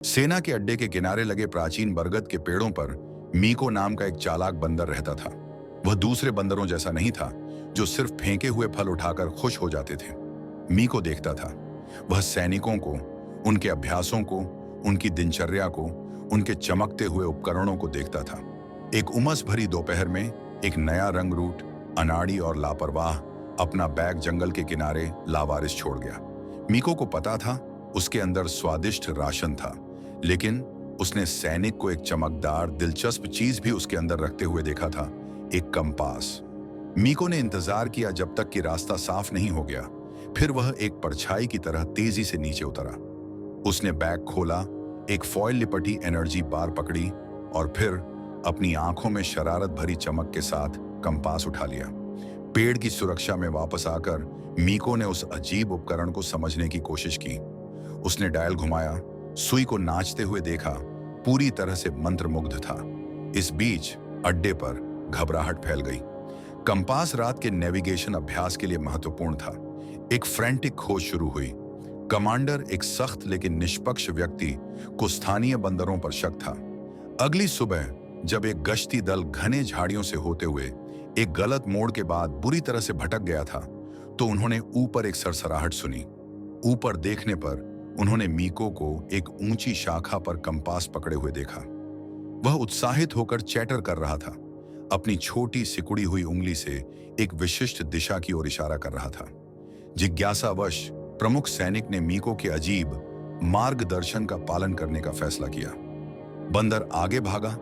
सेना के अड्डे के किनारे लगे प्राचीन बरगद के पेड़ों पर मीको नाम का एक चालाक बंदर रहता था। वह दूसरे बंदरों जैसा नहीं था, जो सिर्फ फेंके हुए फल उठाकर खुश हो जाते थे। मीको देखता था। वह सैनिकों को, उनके अभ्यासों को, उनकी दिनचर्या को, उनके चमकते हुए उपकरणों को देखता था। एक उमस भरी दोपहर में एक नया रंग रूट, अनाड़ी और लापरवाह, अपना बैग जंगल के किनारे लावारिस छोड़ गया। मीको को पता था उसके अंदर स्वादिष्ट राशन था, लेकिन उसने सैनिक को एक चमकदार, दिलचस्प चीज भी उसके अंदर रखते हुए देखा था, एक कंपास। मीको ने इंतजार किया जब तक कि रास्ता साफ नहीं हो गया। फिर वह एक परछाई की तरह तेजी से नीचे उतरा। उसने बैग खोला, एक फॉइल लिपटी एनर्जी बार पकड़ी और फिर अपनी आंखों में शरारत भरी चमक के साथ कंपास उठा लिया। पेड़ की सुरक्षा में वापस आकर मीको ने उस अजीब उपकरण को समझने की कोशिश की। उसने डायल घुमाया, सुई को नाचते हुए देखा, पूरी तरह से मंत्रमुग्ध था। इस बीच अड्डे पर घबराहट फैल गई। कंपास रात के नेविगेशन अभ्यास के लिए महत्वपूर्ण था। एक फ्रेंटिक खोज शुरू हुई। कमांडर, एक सख्त लेकिन निष्पक्ष व्यक्ति, को स्थानीय बंदरों पर शक था। अगली सुबह जब एक गश्ती दल घने झाड़ियों से होते हुए एक गलत मोड़ के बाद बुरी तरह से भटक गया था, तो उन्होंने ऊपर एक सरसराहट सुनी। ऊपर देखने पर उन्होंने मीको को एक ऊंची शाखा पर कंपास पकड़े हुए देखा। वह उत्साहित होकर चैटर कर रहा था, अपनी छोटी सिकुड़ी हुई उंगली से एक विशिष्ट दिशा की ओर इशारा कर रहा था। जिज्ञासावश प्रमुख सैनिक ने मीको के अजीब मार्गदर्शन का पालन करने का फैसला किया। बंदर आगे भागा,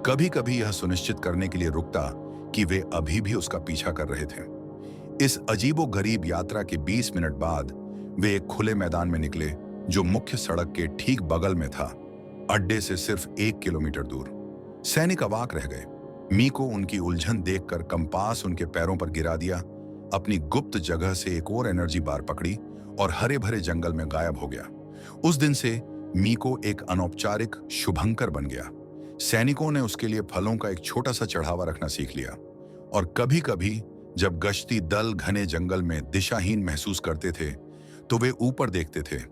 कभी कभी यह सुनिश्चित करने के लिए रुकता कि वे अभी भी उसका पीछा कर रहे थे। इस अजीबोगरीब यात्रा के 20 मिनट बाद वे एक खुले मैदान में निकले, जो मुख्य सड़क के ठीक बगल में था, अड्डे से सिर्फ 1 किलोमीटर दूर। सैनिक अवाक रह गए। मीको उनकी उलझन देखकर कंपास उनके पैरों पर गिरा दिया, अपनी गुप्त जगह से एक और एनर्जी बार पकड़ी और हरे भरे जंगल में गायब हो गया। उस दिन से मीको एक अनौपचारिक शुभंकर बन गया। सैनिकों ने उसके लिए फलों का एक छोटा सा चढ़ावा रखना सीख लिया, और कभी कभी जब गश्ती दल घने जंगल में दिशाहीन महसूस करते थे, तो वे ऊपर देखते थे,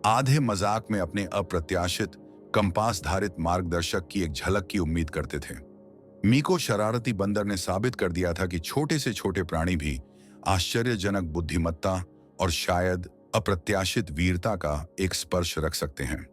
आधे मजाक में अपने अप्रत्याशित कंपास धारित मार्गदर्शक की एक झलक की उम्मीद करते थे। मीको शरारती बंदर ने साबित कर दिया था कि छोटे से छोटे प्राणी भी आश्चर्यजनक बुद्धिमत्ता और शायद अप्रत्याशित वीरता का एक स्पर्श रख सकते हैं।